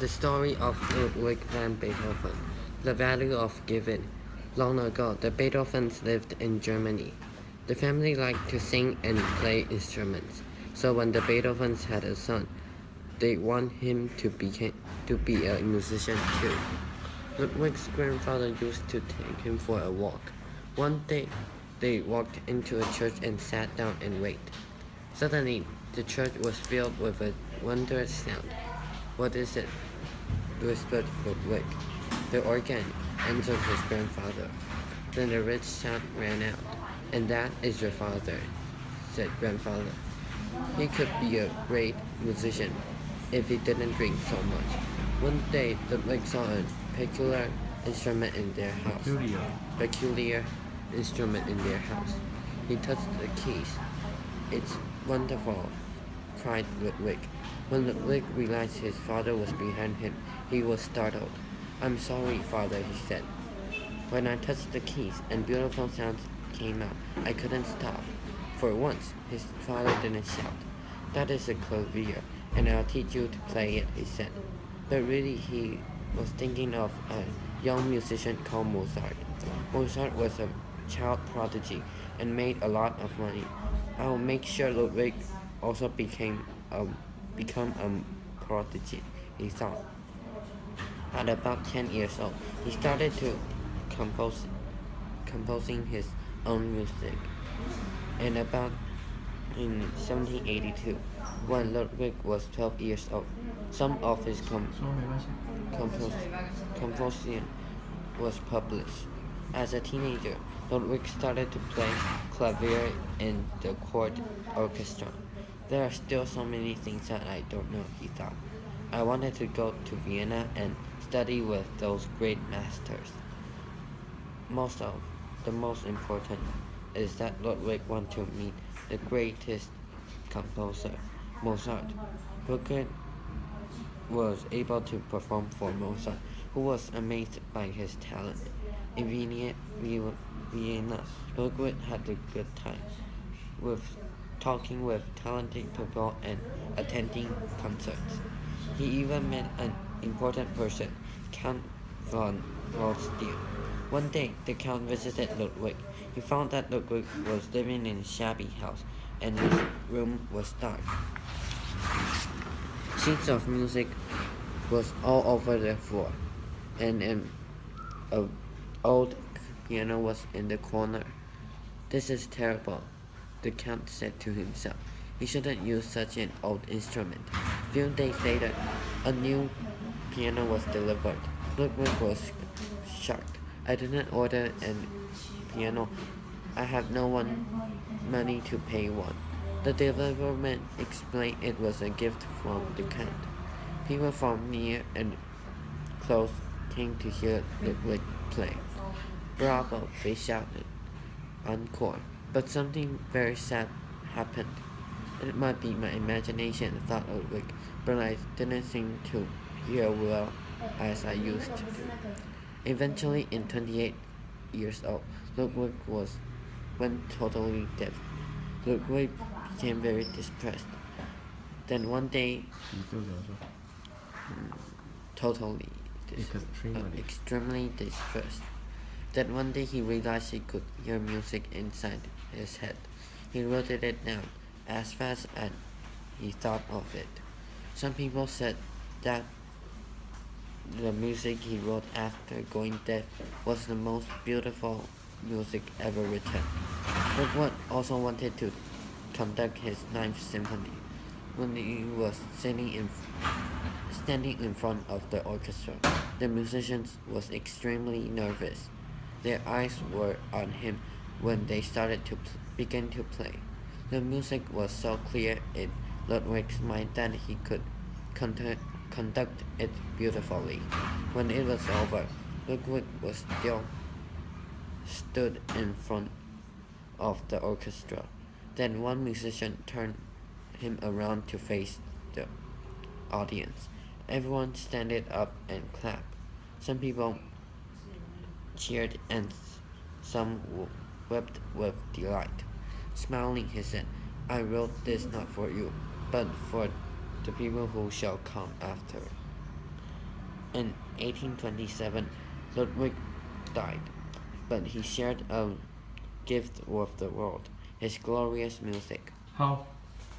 The story of Ludwig van Beethoven. The value of giving. Long ago, the Beethovens lived in Germany. The family liked to sing and play instruments, so when the Beethovens had a son, they want him to be a musician too. Ludwig's grandfather used to take him for a walk. One day, they walked into a church and sat down and waited. Suddenly, the church was filled with a wondrous sound. "What is it?" whispered Ludwig. "The organ," answered his grandfather. Then the rich sound rang out. "And that is your father," said grandfather. "He could be a great musician if he didn't drink so much." One day, Ludwig saw a peculiar instrument in their house. Peculiar instrument in their house. He touched the keys. "It's wonderful," cried Ludwig. When Ludwig realized his father was behind him, he was startled. "I'm sorry, father," he said. "When I touched the keys and beautiful sounds came out, I couldn't stop." For once, his father didn't shout. "That is a clavier, and I'll teach you to play it," he said. But really he was thinking of a young musician called Mozart. Mozart was a child prodigy and made a lot of money. "I will make sure Ludwig also become a prodigy," he thought. At about 10 years old, he started to composing his own music. In 1782, when Ludwig was 12 years old, some of his composition was published. As a teenager, Ludwig started to play clavier in the court orchestra. "There are still so many things that I don't know," he thought. "I wanted to go to Vienna and study with those great masters." The most important is that Ludwig wanted to meet the greatest composer, Mozart. Ludwig was able to perform for Mozart, who was amazed by his talent. In Vienna, Ludwig had a good time, with talking with talented people and attending concerts. He even met an important person, Count von Rothschild. One day, the Count visited Ludwig. He found that Ludwig was living in a shabby house, and his room was dark. Sheets of music was all over the floor, and an old piano was in the corner. "This is terrible," the Count said to himself. "He shouldn't use such an old instrument." A few days later, a new piano was delivered. Ludwig was shocked. "I didn't order a piano. I have no money to pay one." The deliveryman explained it was a gift from the Count. People from near and close came to hear Ludwig play. "Bravo," they shouted. Encore. But something very sad happened. "It might be my imagination," thought Ludwig, "but I didn't seem to hear well as I used to do." Eventually, in 28 years old, Ludwig went totally deaf. Ludwig became very depressed. Then one day, extremely depressed. Then one day he realized he could hear music inside his head. He wrote it down as fast as he thought of it. Some people said that the music he wrote after going deaf was the most beautiful music ever written. Ludwig also wanted to conduct his Ninth Symphony. When he was standing in front of the orchestra, the musicians was extremely nervous. Their eyes were on him when they started to begin to play. The music was so clear in Ludwig's mind that he could conduct it beautifully. When it was over, Ludwig was still stood in front of the orchestra. Then one musician turned him around to face the audience. Everyone stood up and clapped. Some people cheered and some wept with delight. Smiling, he said, "I wrote this not for you, but for the people who shall come after." In 1827, Ludwig died, but he shared a gift with the world, his glorious music.好，